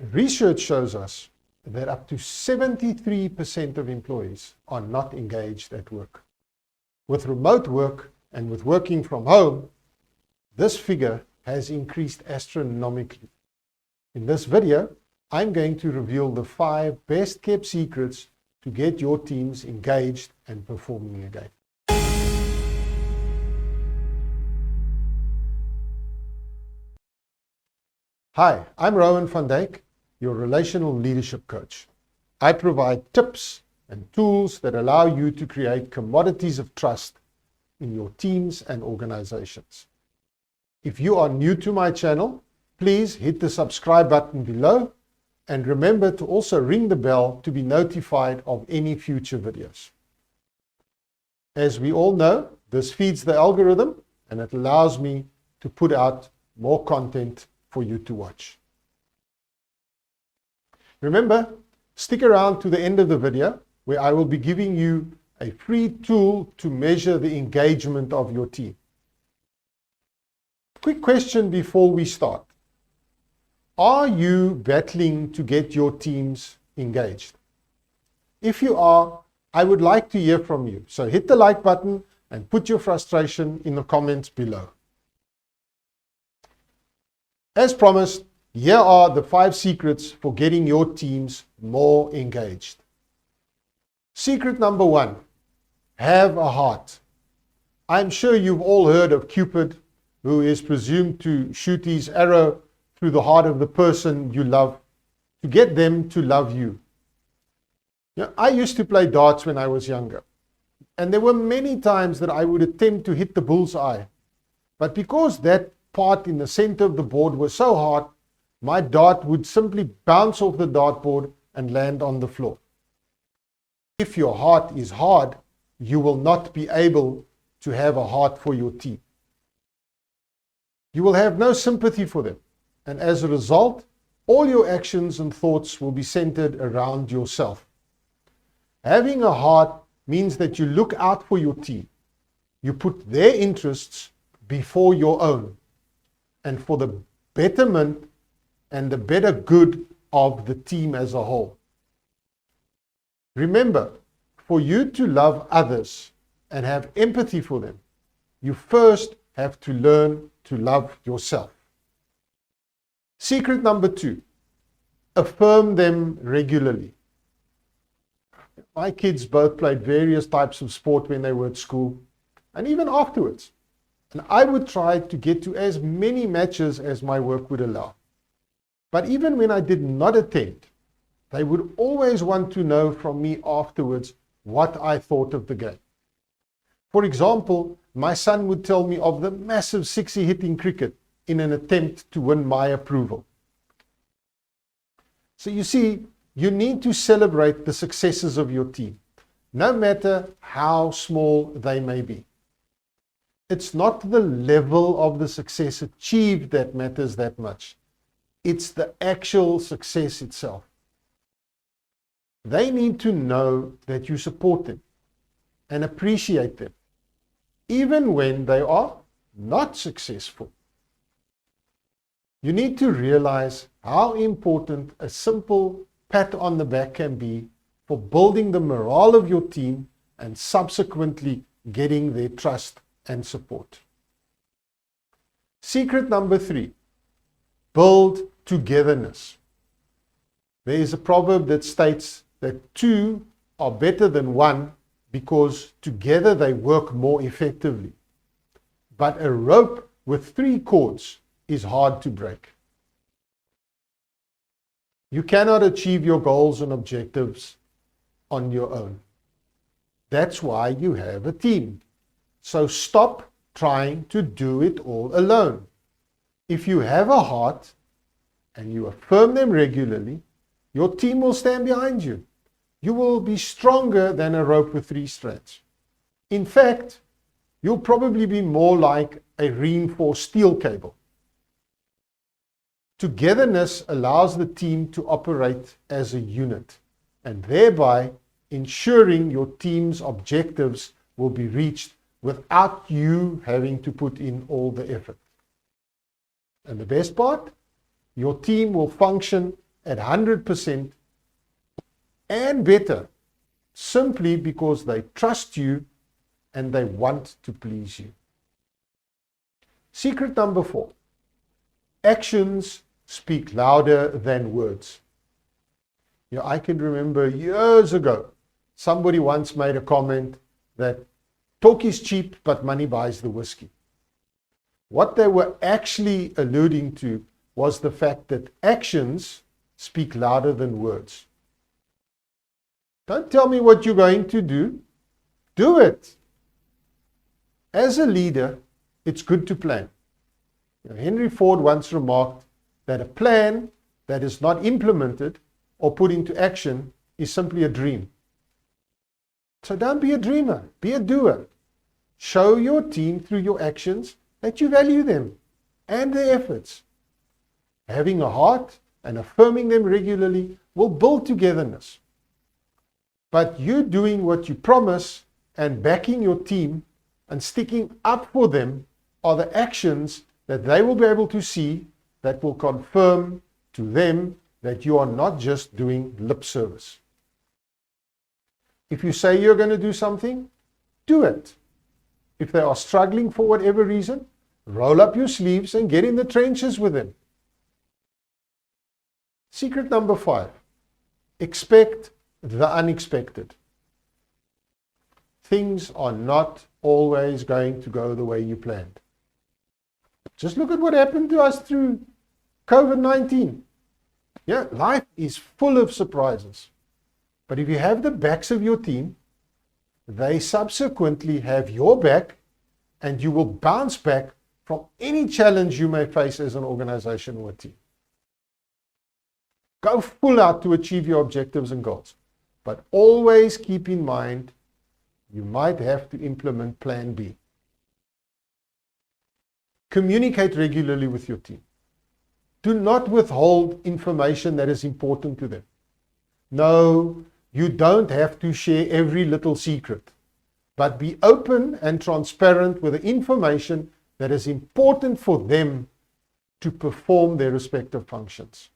Research shows us that up to 73% of employees are not engaged at work. With remote work and with working from home, this figure has increased astronomically. In this video, I'm going to reveal the 5 best kept secrets to get your teams engaged and performing again. Hi, I'm Rowan van Dijk, your relational leadership coach. I provide tips and tools that allow you to create commodities of trust in your teams and organizations. If you are new to my channel, please hit the subscribe button below and remember to also ring the bell to be notified of any future videos. As we all know, this feeds the algorithm and it allows me to put out more content for you to watch. Remember, stick around to the end of the video where I will be giving you a free tool to measure the engagement of your team. Quick question before we start. Are you battling to get your teams engaged? If you are, I would like to hear from you. So hit the like button and put your frustration in the comments below. As promised, here are the 5 secrets for getting your teams more engaged. Secret number 1, have a heart. I'm sure you've all heard of Cupid, who is presumed to shoot his arrow through the heart of the person you love to get them to love you. I used to play darts when I was younger, and there were many times that I would attempt to hit the bull's eye. But because that part in the center of the board was so hard, my dart would simply bounce off the dartboard and land on the floor. If your heart is hard, you will not be able to have a heart for your team. You will have no sympathy for them, and as a result, all your actions and thoughts will be centered around yourself. Having a heart means that you look out for your team. You put their interests before your own, and for the betterment and the better good of the team as a whole. Remember, for you to love others and have empathy for them, you first have to learn to love yourself. Secret number 2, affirm them regularly. My kids both played various types of sport when they were at school and even afterwards. And I would try to get to as many matches as my work would allow. But even when I did not attend, they would always want to know from me afterwards what I thought of the game. For example, my son would tell me of the massive 6-er hit in cricket in an attempt to win my approval. So you see, you need to celebrate the successes of your team, no matter how small they may be. It's not the level of the success achieved that matters that much. It's the actual success itself. They need to know that you support them and appreciate them, even when they are not successful. You need to realize how important a simple pat on the back can be for building the morale of your team and subsequently getting their trust and support. Secret number 3, build togetherness. There is a proverb that states that 2 are better than 1 because together they work more effectively. But a rope with 3 cords is hard to break. You cannot achieve your goals and objectives on your own. That's why you have a team. So stop trying to do it all alone. If you have a heart and you affirm them regularly, your team will stand behind you. You will be stronger than a rope with 3 strands. In fact, you'll probably be more like a reinforced steel cable. Togetherness allows the team to operate as a unit and thereby ensuring your team's objectives will be reached without you having to put in all the effort. And the best part, your team will function at 100% and better, simply because they trust you and they want to please you. Secret number 4. Actions speak louder than words. I can remember years ago, somebody once made a comment that talk is cheap, but money buys the whiskey. What they were actually alluding to was the fact that actions speak louder than words. Don't tell me what you're going to do. Do it. As a leader, it's good to plan. Henry Ford once remarked that a plan that is not implemented or put into action is simply a dream. So don't be a dreamer, be a doer. Show your team through your actions that you value them and their efforts. Having a heart and affirming them regularly will build togetherness. But you doing what you promise and backing your team and sticking up for them are the actions that they will be able to see that will confirm to them that you are not just doing lip service. If you say you're going to do something, do it. If they are struggling for whatever reason, roll up your sleeves and get in the trenches with them. Secret number 5. Expect the unexpected. Things are not always going to go the way you planned. Just look at what happened to us through COVID-19. Life is full of surprises. But if you have the backs of your team, they subsequently have your back, and you will bounce back from any challenge you may face as an organization or a team. Go full out to achieve your objectives and goals. But always keep in mind, you might have to implement Plan B. Communicate regularly with your team. Do not withhold information that is important to them. No, you don't have to share every little secret, but be open and transparent with the information that is important for them to perform their respective functions.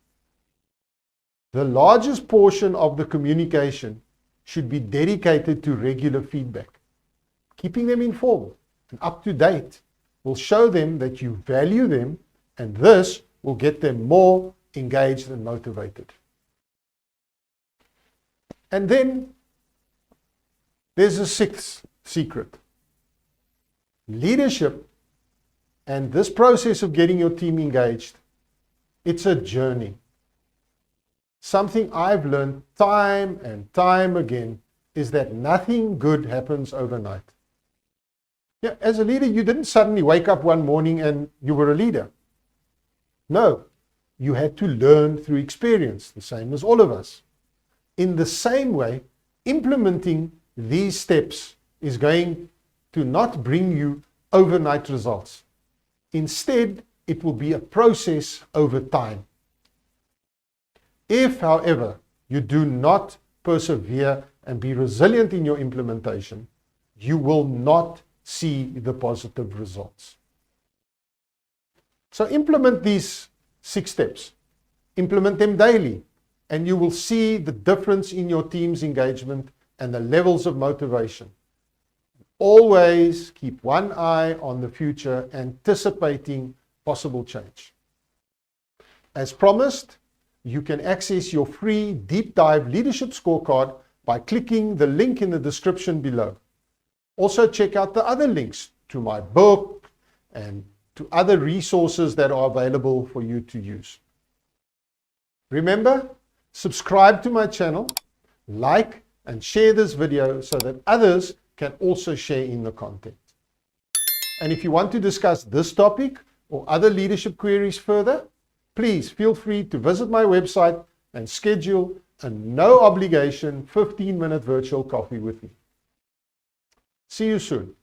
The largest portion of the communication should be dedicated to regular feedback. Keeping them informed and up to date will show them that you value them, and this will get them more engaged and motivated. And then there's a 6th secret. Leadership and this process of getting your team engaged, it's a journey. Something I've learned time and time again is that nothing good happens overnight. As a leader, you didn't suddenly wake up one morning and you were a leader. No, you had to learn through experience, the same as all of us. In the same way, implementing these steps is going to not bring you overnight results. Instead, it will be a process over time. If, however, you do not persevere and be resilient in your implementation, you will not see the positive results. So implement these 6 steps. Implement them daily, and you will see the difference in your team's engagement and the levels of motivation. Always keep one eye on the future, anticipating possible change. As promised, you can access your free deep dive leadership scorecard by clicking the link in the description below. Also check out the other links to my book and to other resources that are available for you to use. Remember, subscribe to my channel, like and share this video so that others can also share in the content. And if you want to discuss this topic or other leadership queries further, please feel free to visit my website and schedule a no obligation 15-minute virtual coffee with me. See you soon.